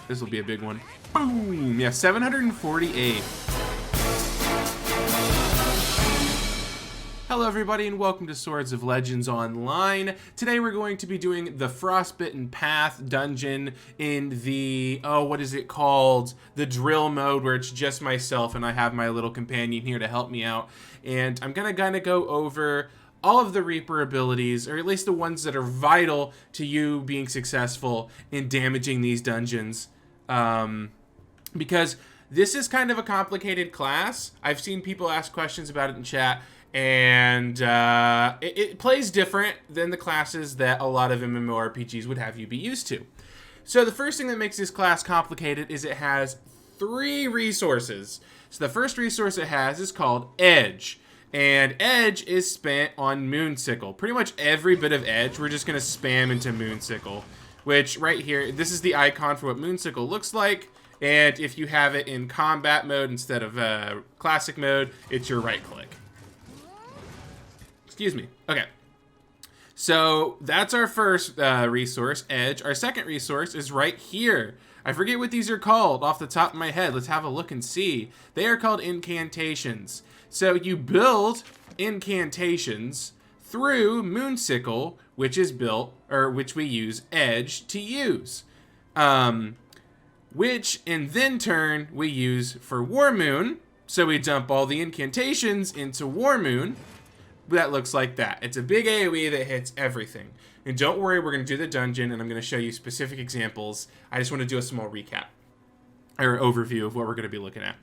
This will be a big one. Boom! Yeah, 748. Hello everybody and welcome to Swords of Legends Online. Today we're going to be doing the Frostbitten Path dungeon in the, what is it called? The drill mode, where it's just myself and I have my little companion here to help me out. And I'm gonna kind of go over all of the Reaper abilities, or at least the ones that are vital to you being successful in damaging these dungeons. Because this is kind of a complicated class. I've seen people ask questions about it in chat. And it plays different than the classes that a lot of MMORPGs would have you be used to. So the first thing that makes this class complicated is it has 3 resources. So the first resource it has is called Edge. And Edge is spent on Moonsickle. Pretty much every bit of Edge we're just going to spam into Moonsickle. Which right here, this is the icon for what Moonsickle looks like. And if you have it in combat mode instead of classic mode, it's your right click. Excuse me. Okay. So that's our first resource, Edge. Our second resource is right here. I forget what these are called off the top of my head. Let's have a look and see. They are called incantations. So you build incantations through Moonsickle, which is built, or which we use Edge to use. Which in then turn we use for Warmoon. So we dump all the incantations into Warmoon. That looks like that. It's a big AoE that hits everything. And don't worry, we're going to do the dungeon, and I'm going to show you specific examples. I just want to do a small recap, or overview of what we're going to be looking at.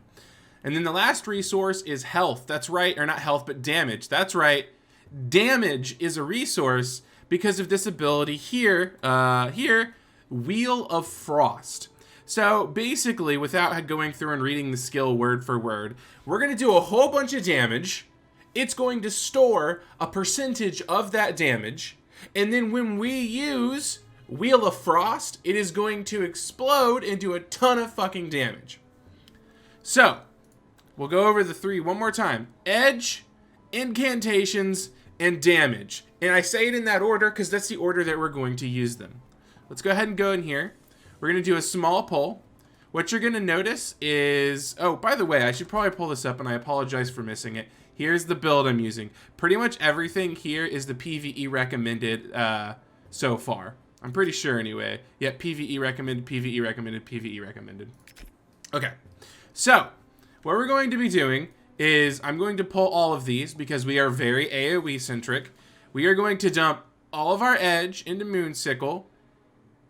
And then the last resource is health. That's right, or not health, but damage. That's right. Damage is a resource because of this ability here, Wheel of Frost. So basically, without going through and reading the skill word for word, we're going to do a whole bunch of damage. It's going to store a percentage of that damage, and then when we use Wheel of Frost, it is going to explode and do a ton of fucking damage. So, we'll go over the 3 one more time. Edge, incantations, and damage. And I say it in that order because that's the order that we're going to use them. Let's go ahead and go in here. We're going to do a small poll. What you're going to notice is... Oh, by the way, I should probably pull this up, and I apologize for missing it. Here's the build I'm using. Pretty much everything here is the PvE recommended so far. I'm pretty sure anyway. Yep, PvE recommended, PvE recommended, PvE recommended. Okay, so what we're going to be doing is I'm going to pull all of these because we are very AoE centric. We are going to dump all of our Edge into Moonsickle,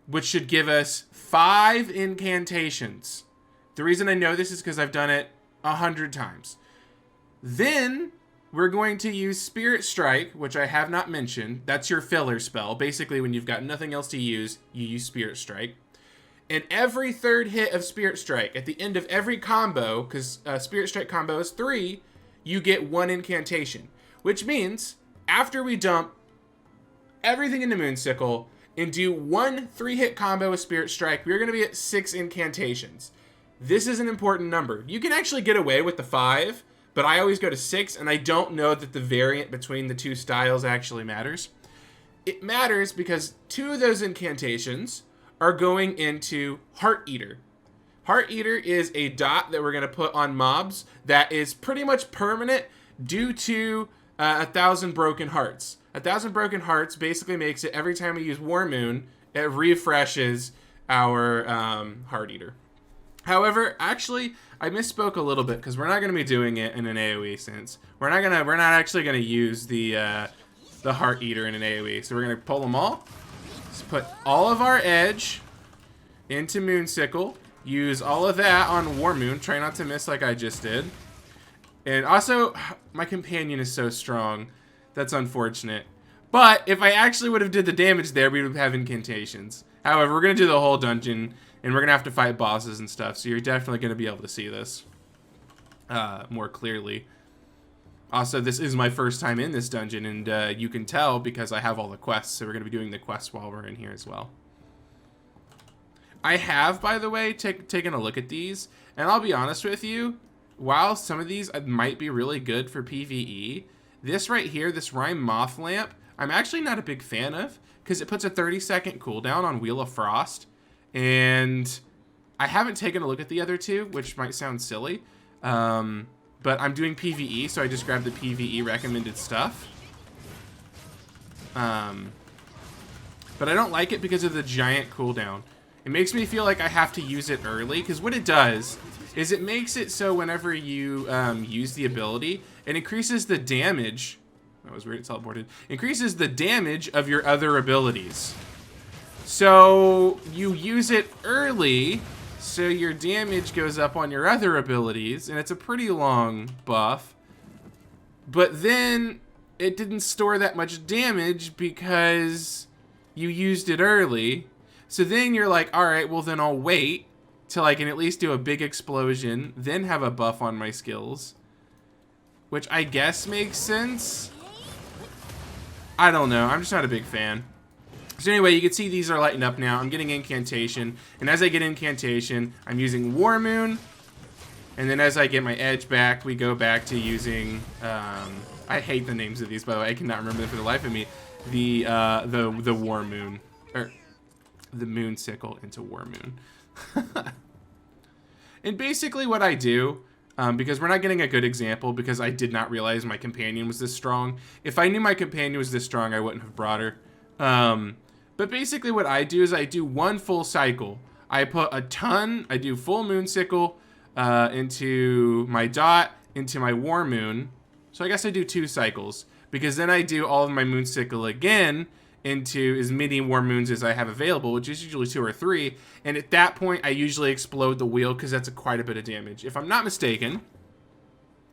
which should give us 5 incantations. The reason I know this is because I've done it 100 times. Then we're going to use Spirit Strike, which I have not mentioned. That's your filler spell. Basically, when you've got nothing else to use, you use Spirit Strike. And every 3rd hit of Spirit Strike, at the end of every combo, because Spirit Strike combo is 3, you get 1 incantation. Which means, after we dump everything into Moonsickle and do 1 3-hit combo with Spirit Strike, we're going to be at 6 incantations. This is an important number. You can actually get away with the 5, but I always go to 6, and I don't know that the variant between the 2 styles actually matters. It matters because 2 of those incantations are going into Heart Eater. Heart Eater is a dot that we're going to put on mobs that is pretty much permanent due to 1,000 broken hearts. 1,000 broken hearts basically makes it every time we use Warmoon, it refreshes our Heart Eater. However, actually, I misspoke a little bit because we're not going to be doing it in an AoE sense. We're not actually gonna use the Heart Eater in an AoE. So we're gonna pull them all. Just put all of our Edge into Moonsickle. Use all of that on Warmoon. Try not to miss like I just did. And also, my companion is so strong. That's unfortunate. But if I actually would have did the damage there, we would have incantations. However, we're gonna do the whole dungeon. And we're going to have to fight bosses and stuff, so you're definitely going to be able to see this more clearly. Also, this is my first time in this dungeon, and you can tell because I have all the quests, so we're going to be doing the quests while we're in here as well. I have, by the way, taken a look at these, and I'll be honest with you, while some of these might be really good for PvE, this right here, this Rime Moth Lamp, I'm actually not a big fan of, because it puts a 30-second cooldown on Wheel of Frost. And I haven't taken a look at the other two, which might sound silly. But I'm doing PvE, so I just grabbed the PvE recommended stuff. But I don't like it because of the giant cooldown. It makes me feel like I have to use it early, because what it does is it makes it so whenever you use the ability, it increases the damage. That was weird, it teleported. Increases the damage of your other abilities. So you use it early, so your damage goes up on your other abilities, and it's a pretty long buff. But then it didn't store that much damage because you used it early. So then you're like, all right, well then I'll wait till I can at least do a big explosion, then have a buff on my skills. Which I guess makes sense. I don't know, I'm just not a big fan. So anyway, you can see these are lighting up now. I'm getting incantation, and as I get incantation, I'm using War Moon. And then as I get my edge back, we go back to using, I hate the names of these, by the way, I cannot remember them for the life of me. The War Moon, or the Moon Sickle into War Moon. And basically what I do, because we're not getting a good example, because I did not realize my companion was this strong. If I knew my companion was this strong, I wouldn't have brought her. But basically what I do is I do one full cycle. I put a ton, I do full Moon Sickle into my dot, into my War Moon. So I guess I do 2 cycles, because then I do all of my Moon Sickle again into as many War Moons as I have available, which is usually 2 or 3. And at that point, I usually explode the wheel, because that's quite a bit of damage. If I'm not mistaken,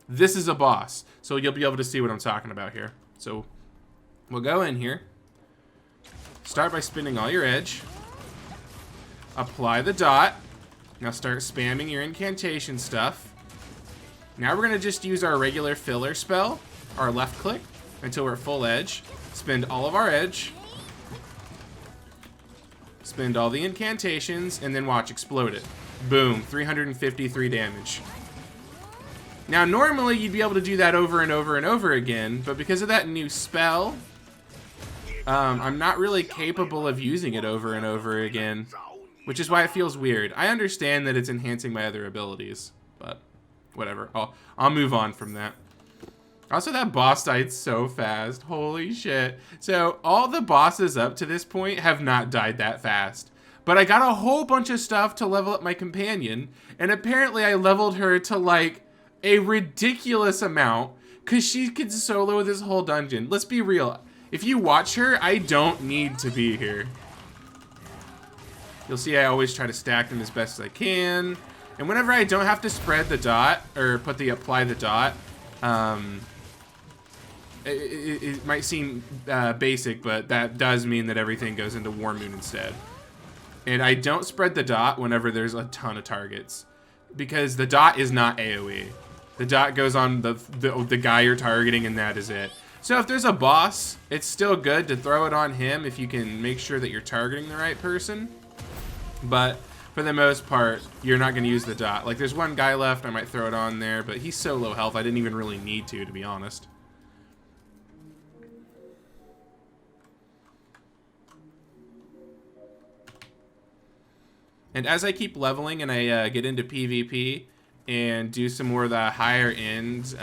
this is a boss. So you'll be able to see what I'm talking about here. So we'll go in here. Start by spinning all your edge. Apply the dot. Now start spamming your incantation stuff. Now we're going to just use our regular filler spell, our left click, until we're full edge. Spend all of our edge. Spend all the incantations, and then watch, explode it. Boom, 353 damage. Now normally you'd be able to do that over and over and over again, but because of that new spell, I'm not really capable of using it over and over again, which is why it feels weird. I understand that it's enhancing my other abilities, but whatever. I'll move on from that. Also, that boss died so fast. Holy shit. So all the bosses up to this point have not died that fast. But I got a whole bunch of stuff to level up my companion, and apparently I leveled her to like a ridiculous amount because she could solo this whole dungeon. Let's be real. If you watch her, I don't need to be here. You'll see I always try to stack them as best as I can. And whenever I don't have to spread the dot, or apply the dot, it might seem basic, but that does mean that everything goes into War Moon instead. And I don't spread the dot whenever there's a ton of targets, because the dot is not AoE. The dot goes on the guy you're targeting, and that is it. So if there's a boss, it's still good to throw it on him if you can make sure that you're targeting the right person. But for the most part, you're not going to use the dot. Like, there's one guy left, I might throw it on there, but he's so low health, I didn't even really need to be honest. And as I keep leveling and I get into PvP and do some more of the higher end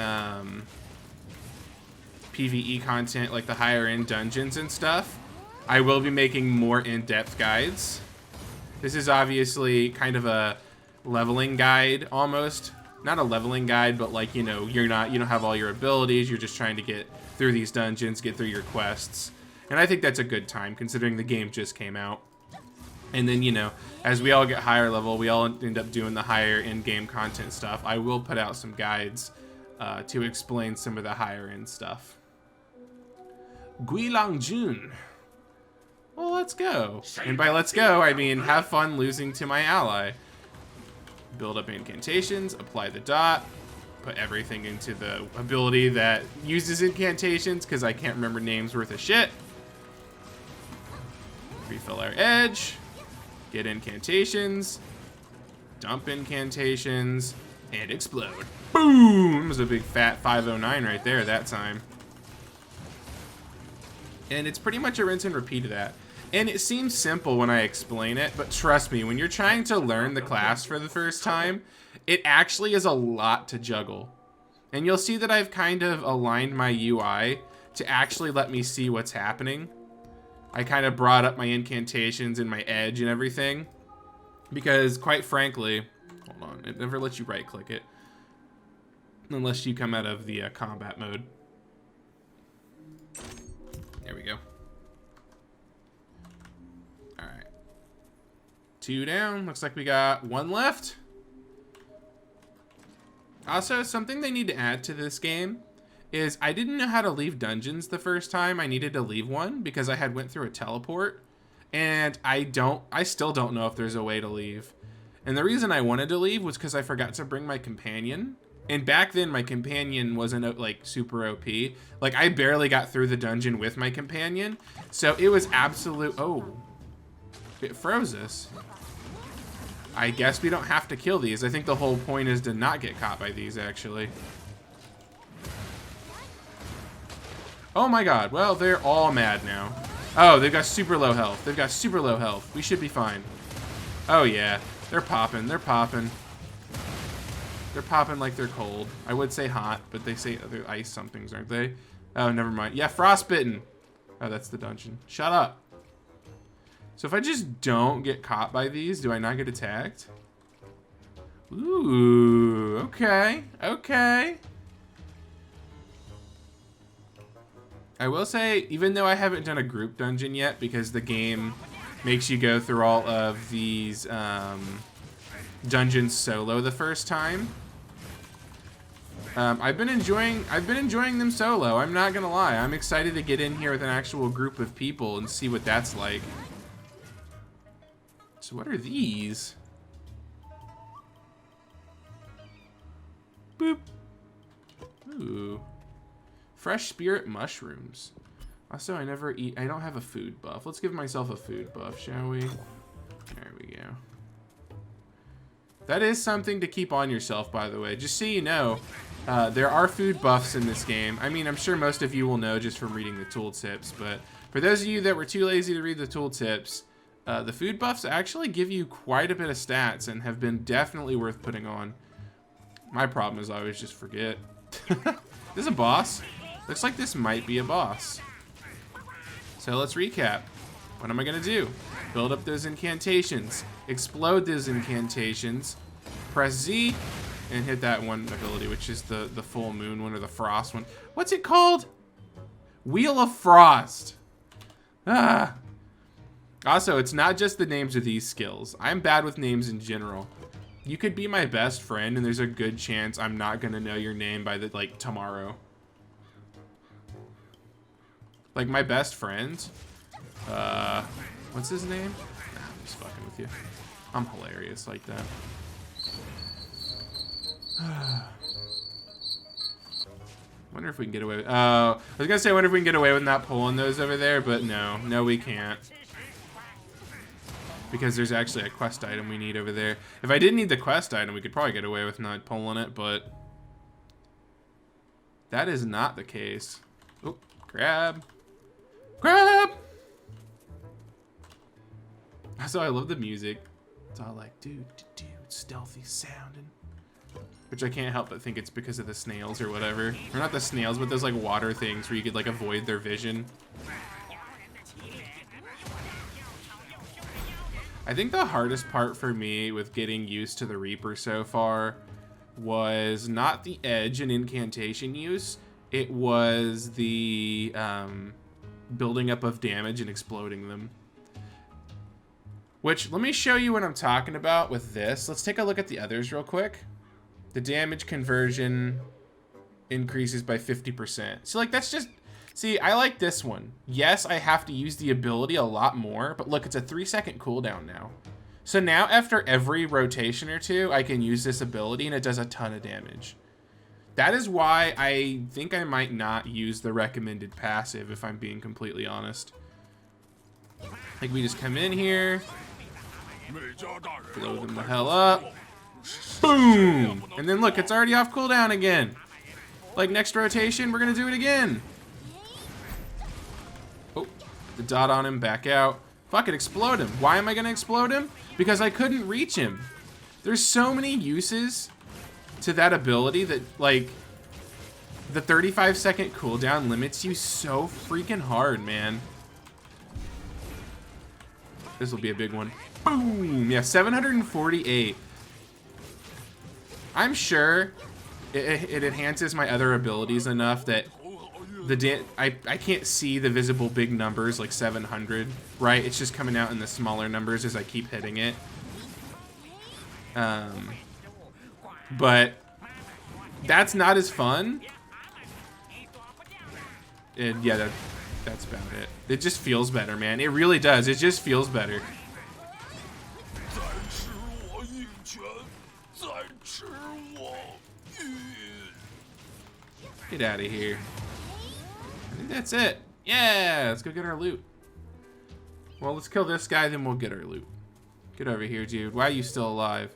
PvE content, like the higher end dungeons and stuff, I will be making more in-depth guides. This is obviously kind of a leveling guide almost. Not a leveling guide, but like, you know, you don't have all your abilities, you're just trying to get through these dungeons, get through your quests. And I think that's a good time considering the game just came out. And then, you know, as we all get higher level, we all end up doing the higher in-game content stuff. I will put out some guides to explain some of the higher end stuff. Guilang Jun. Well, let's go. And by let's go, I mean have fun losing to my ally. Build up incantations, apply the dot, put everything into the ability that uses incantations, because I can't remember names worth of shit. Refill our edge, get incantations, dump incantations, and explode. Boom! It was a big fat 509 right there that time. And it's pretty much a rinse and repeat of that. And it seems simple when I explain it, but trust me, when you're trying to learn the class for the first time, it actually is a lot to juggle. And you'll see that I've kind of aligned my UI to actually let me see what's happening. I kind of brought up my incantations and my edge and everything. Because, quite frankly, hold on, it never lets you right-click it. Unless you come out of the combat mode. There we go. Alright. 2 down. Looks like we got 1 left. Also, something they need to add to this game is I didn't know how to leave dungeons the first time I needed to leave one because I had went through a teleport. And I still don't know if there's a way to leave. And the reason I wanted to leave was because I forgot to bring my companion. And back then, my companion wasn't, like, super OP. Like, I barely got through the dungeon with my companion. So it was absolute... Oh. It froze us. I guess we don't have to kill these. I think the whole point is to not get caught by these, actually. Oh my god. Well, they're all mad now. Oh, they've got super low health. They've got super low health. We should be fine. Oh, yeah. They're popping. They're popping. They're popping like they're cold. I would say hot, but they say other ice somethings, aren't they? Oh, never mind. Yeah, frostbitten. Oh, that's the dungeon. Shut up. So if I just don't get caught by these, do I not get attacked? Ooh, okay. Okay. I will say, even though I haven't done a group dungeon yet, because the game makes you go through all of these dungeons solo the first time, I've been enjoying them solo. I'm not gonna lie. I'm excited to get in here with an actual group of people and see what that's like. So what are these? Boop. Ooh. Fresh spirit mushrooms. Also, I never eat. I don't have a food buff. Let's give myself a food buff, shall we? There we go. That is something to keep on yourself, by the way. Just so you know, there are food buffs in this game. I mean, I'm sure most of you will know just from reading the tooltips, but for those of you that were too lazy to read the tooltips, the food buffs actually give you quite a bit of stats and have been definitely worth putting on. My problem is I always just forget. This is a boss. Looks like this might be a boss. So let's recap. What am I gonna do? Build up those incantations. Explode those incantations. Press Z and hit that one ability, which is the full moon one or the frost one. What's it called? Wheel of Frost. Ah. Also, it's not just the names of these skills. I'm bad with names in general. You could be my best friend and there's a good chance I'm not gonna know your name by like tomorrow. Like my best friend, what's his name? Nah, I'm just fucking with you. I'm hilarious like that. Wonder if we can get away with, I was gonna say, wonder if we can get away with not pulling those over there, but no, we can't. Because there's actually a quest item we need over there. If I didn't need the quest item, we could probably get away with not pulling it, but that is not the case. Oh, grab. Grab! Also, I love the music. It's all like, dude, stealthy sounding. Which I can't help but think it's because of the snails or whatever. Or not the snails, but those like water things where you could like avoid their vision. I think the hardest part for me with getting used to the Reaper so far was not the edge and incantation use. It was the building up of damage and exploding them. Which, let me show you what I'm talking about with this. Let's take a look at the others real quick. The damage conversion increases by 50%. So like that's just, see, I like this one. Yes, I have to use the ability a lot more, but look, it's a 3-second cooldown now. So now after every rotation or two, I can use this ability and it does a ton of damage. That is why I think I might not use the recommended passive, if I'm being completely honest. Like, we just come in here, blow them the hell up, boom! And then look, it's already off cooldown again. Like, next rotation, we're gonna do it again. Oh, the dot on him, back out. Fuck it, explode him. Why am I gonna explode him? Because I couldn't reach him. There's so many uses to that ability that, like, the 35-second cooldown limits you so freaking hard, man. This will be a big one. Boom! Yeah, 748. I'm sure it enhances my other abilities enough that I can't see the visible big numbers like 700, right? It's just coming out in the smaller numbers as I keep hitting it. But that's not as fun. And yeah, that's about it. It just feels better, man. It really does. It just feels better. Get out of here. I think that's it. Yeah, let's go get our loot. Well, let's kill this guy, then we'll get our loot. Get over here, dude. Why are you still alive?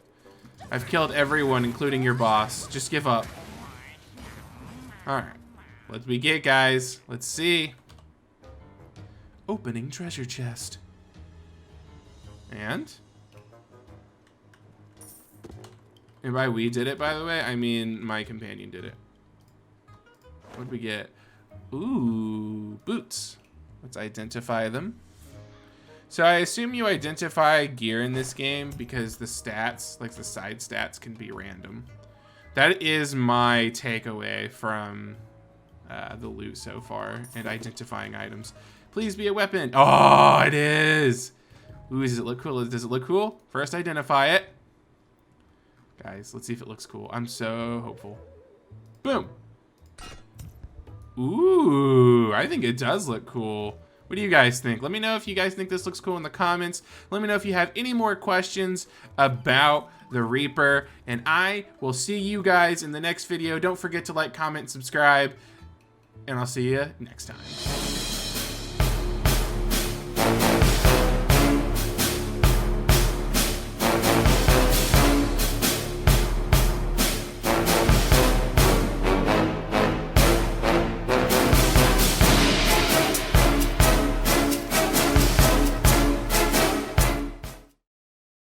I've killed everyone, including your boss. Just give up. Alright. What do we get, guys? Let's see. Opening treasure chest. And by we did it, by the way, I mean my companion did it. What did we get? Ooh, boots. Let's identify them. So I assume you identify gear in this game because the stats, like the side stats, can be random. That is my takeaway from the loot so far and identifying items. Please be a weapon. Oh, it is. Ooh, does it look cool? Does it look cool? First identify it. Guys, let's see if it looks cool. I'm so hopeful. Boom. Ooh, I think it does look cool. What do you guys think? Let me know if you guys think this looks cool in the comments. Let me know if you have any more questions about the Reaper. And I will see you guys in the next video. Don't forget to like, comment, subscribe. And I'll see you next time.